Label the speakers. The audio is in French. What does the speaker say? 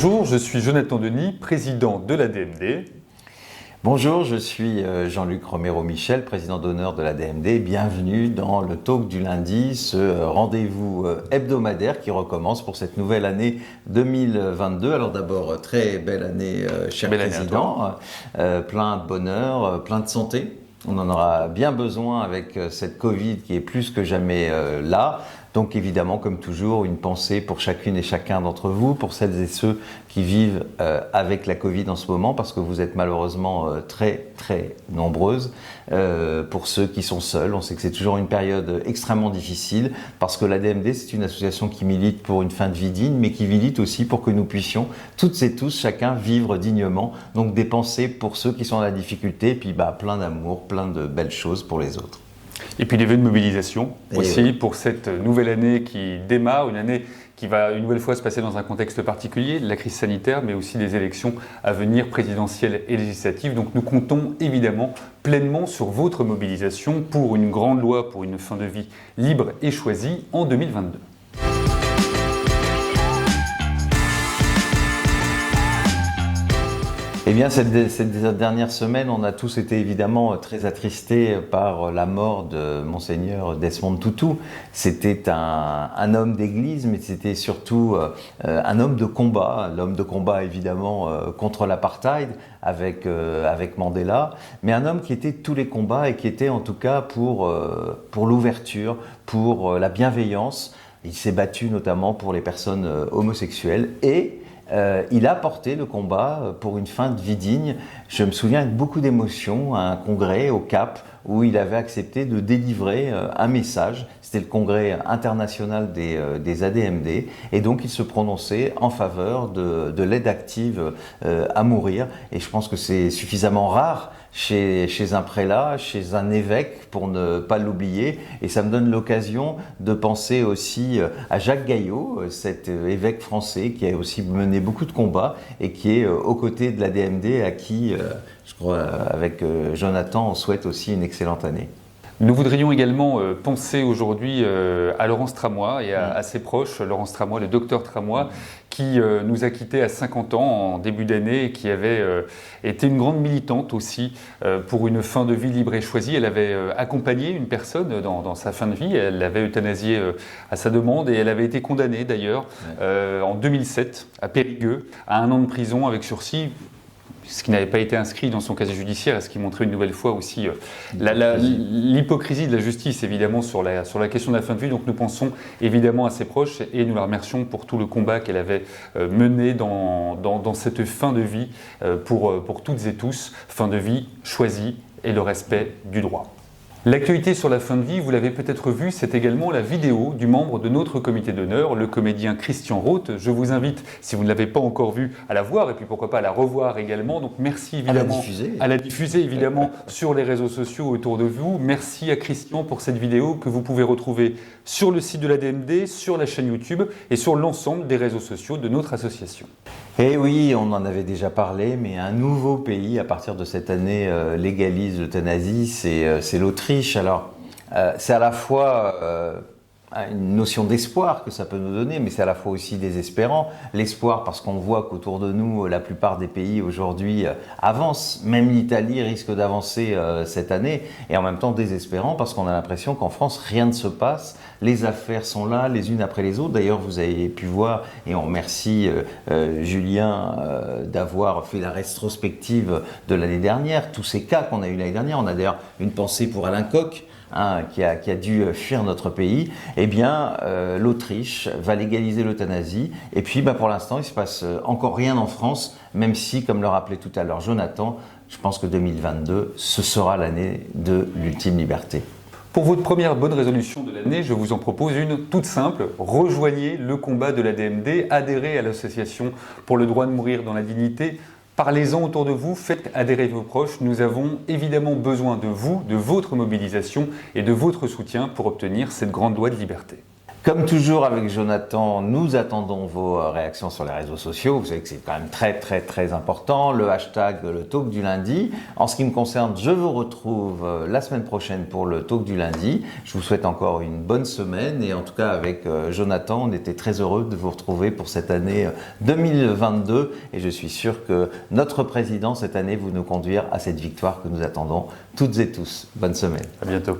Speaker 1: Bonjour, je suis Jonathan Denis, président de l'ADMD.
Speaker 2: Bonjour, je suis Jean-Luc Romero-Michel, président d'honneur de l'ADMD. Bienvenue dans le talk du lundi, ce rendez-vous hebdomadaire qui recommence pour cette nouvelle année 2022. Alors d'abord, très belle année, cher président, plein de bonheur, plein de santé. On en aura bien besoin avec cette Covid qui est plus que jamais là. Donc évidemment, comme toujours, une pensée pour chacune et chacun d'entre vous, pour celles et ceux qui vivent avec la Covid en ce moment, parce que vous êtes malheureusement très nombreuses. Pour ceux qui sont seuls, on sait que c'est toujours une période extrêmement difficile, parce que l'ADMD, c'est une association qui milite pour une fin de vie digne, mais qui milite aussi pour que nous puissions, toutes et tous, chacun, vivre dignement. Donc des pensées pour ceux qui sont dans la difficulté, et puis plein d'amour, plein de belles choses pour les autres.
Speaker 1: Et puis des vœux de mobilisation aussi pour cette nouvelle année qui démarre, une année qui va une nouvelle fois se passer dans un contexte particulier, la crise sanitaire, mais aussi des élections à venir présidentielles et législatives. Donc nous comptons évidemment pleinement sur votre mobilisation pour une grande loi pour une fin de vie libre et choisie en 2022.
Speaker 2: Eh bien, cette dernière semaine, on a tous été évidemment très attristés par la mort de Monseigneur Desmond Tutu. C'était un homme d'église, mais c'était surtout un homme de combat. L'homme de combat, évidemment, contre l'apartheid avec Mandela, mais un homme qui était tous les combats et qui était en tout cas pour l'ouverture, pour la bienveillance. Il s'est battu notamment pour les personnes homosexuelles et il a porté le combat pour une fin de vie digne. Je me souviens avec beaucoup d'émotion à un congrès au Cap où il avait accepté de délivrer un message. C'était le congrès international des ADMD et donc il se prononçait en faveur de l'aide active à mourir. Et je pense que c'est suffisamment rare chez un prélat, chez un évêque pour ne pas l'oublier. Et ça me donne l'occasion de penser aussi à Jacques Gaillot, cet évêque français qui a aussi mené beaucoup de combats et qui est aux côtés de l'ADMD à qui, je crois, avec Jonathan, on souhaite aussi une excellente année.
Speaker 1: Nous voudrions également penser aujourd'hui à Laurence Tramois et à ses proches, Laurence Tramois, le docteur Tramois, qui nous a quittés à 50 ans en début d'année et qui avait été une grande militante aussi pour une fin de vie libre et choisie. Elle avait accompagné une personne dans sa fin de vie, elle l'avait euthanasiée à sa demande et elle avait été condamnée d'ailleurs en 2007 à Périgueux à 1 an de prison avec sursis. Ce qui n'avait pas été inscrit dans son casier judiciaire et ce qui montrait une nouvelle fois aussi l'hypocrisie de la justice évidemment sur la question de la fin de vie. Donc nous pensons évidemment à ses proches et nous la remercions pour tout le combat qu'elle avait mené dans cette fin de vie pour toutes et tous, fin de vie choisie et le respect du droit. L'actualité sur la fin de vie, vous l'avez peut-être vu, c'est également la vidéo du membre de notre comité d'honneur, le comédien Christian Rothe. Je vous invite, si vous ne l'avez pas encore vu, à la voir et puis pourquoi pas à la revoir également. Donc merci évidemment à la diffuser évidemment sur les réseaux sociaux autour de vous. Merci à Christian pour cette vidéo que vous pouvez retrouver sur le site de l'ADMD, sur la chaîne YouTube et sur l'ensemble des réseaux sociaux de notre association.
Speaker 2: Et oui, on en avait déjà parlé, mais un nouveau pays, à partir de cette année, légalise l'euthanasie, c'est l'Autriche. Alors, c'est à la fois une notion d'espoir que ça peut nous donner, mais c'est à la fois aussi désespérant. L'espoir parce qu'on voit qu'autour de nous, la plupart des pays aujourd'hui avancent. Même l'Italie risque d'avancer cette année. Et en même temps désespérant parce qu'on a l'impression qu'en France, rien ne se passe. Les affaires sont là, les unes après les autres. D'ailleurs, vous avez pu voir, et on remercie Julien d'avoir fait la rétrospective de l'année dernière, tous ces cas qu'on a eu l'année dernière. On a d'ailleurs une pensée pour Alain Koch, qui a dû fuir notre pays. Eh bien, l'Autriche va légaliser l'euthanasie. Et puis, pour l'instant, il ne se passe encore rien en France, même si, comme le rappelait tout à l'heure Jonathan, je pense que 2022, ce sera l'année de l'ultime liberté.
Speaker 1: Pour votre première bonne résolution de l'année, je vous en propose une toute simple. Rejoignez le combat de l'ADMD, adhérez à l'association pour le droit de mourir dans la dignité. Parlez-en autour de vous, faites adhérer vos proches. Nous avons évidemment besoin de vous, de votre mobilisation et de votre soutien pour obtenir cette grande loi de liberté.
Speaker 2: Comme toujours avec Jonathan, nous attendons vos réactions sur les réseaux sociaux. Vous savez que c'est quand même très important. Le hashtag, le talk du lundi. En ce qui me concerne, je vous retrouve la semaine prochaine pour le talk du lundi. Je vous souhaite encore une bonne semaine. Et en tout cas, avec Jonathan, on était très heureux de vous retrouver pour cette année 2022. Et je suis sûr que notre président cette année va nous conduire à cette victoire que nous attendons toutes et tous. Bonne semaine.
Speaker 1: À bientôt.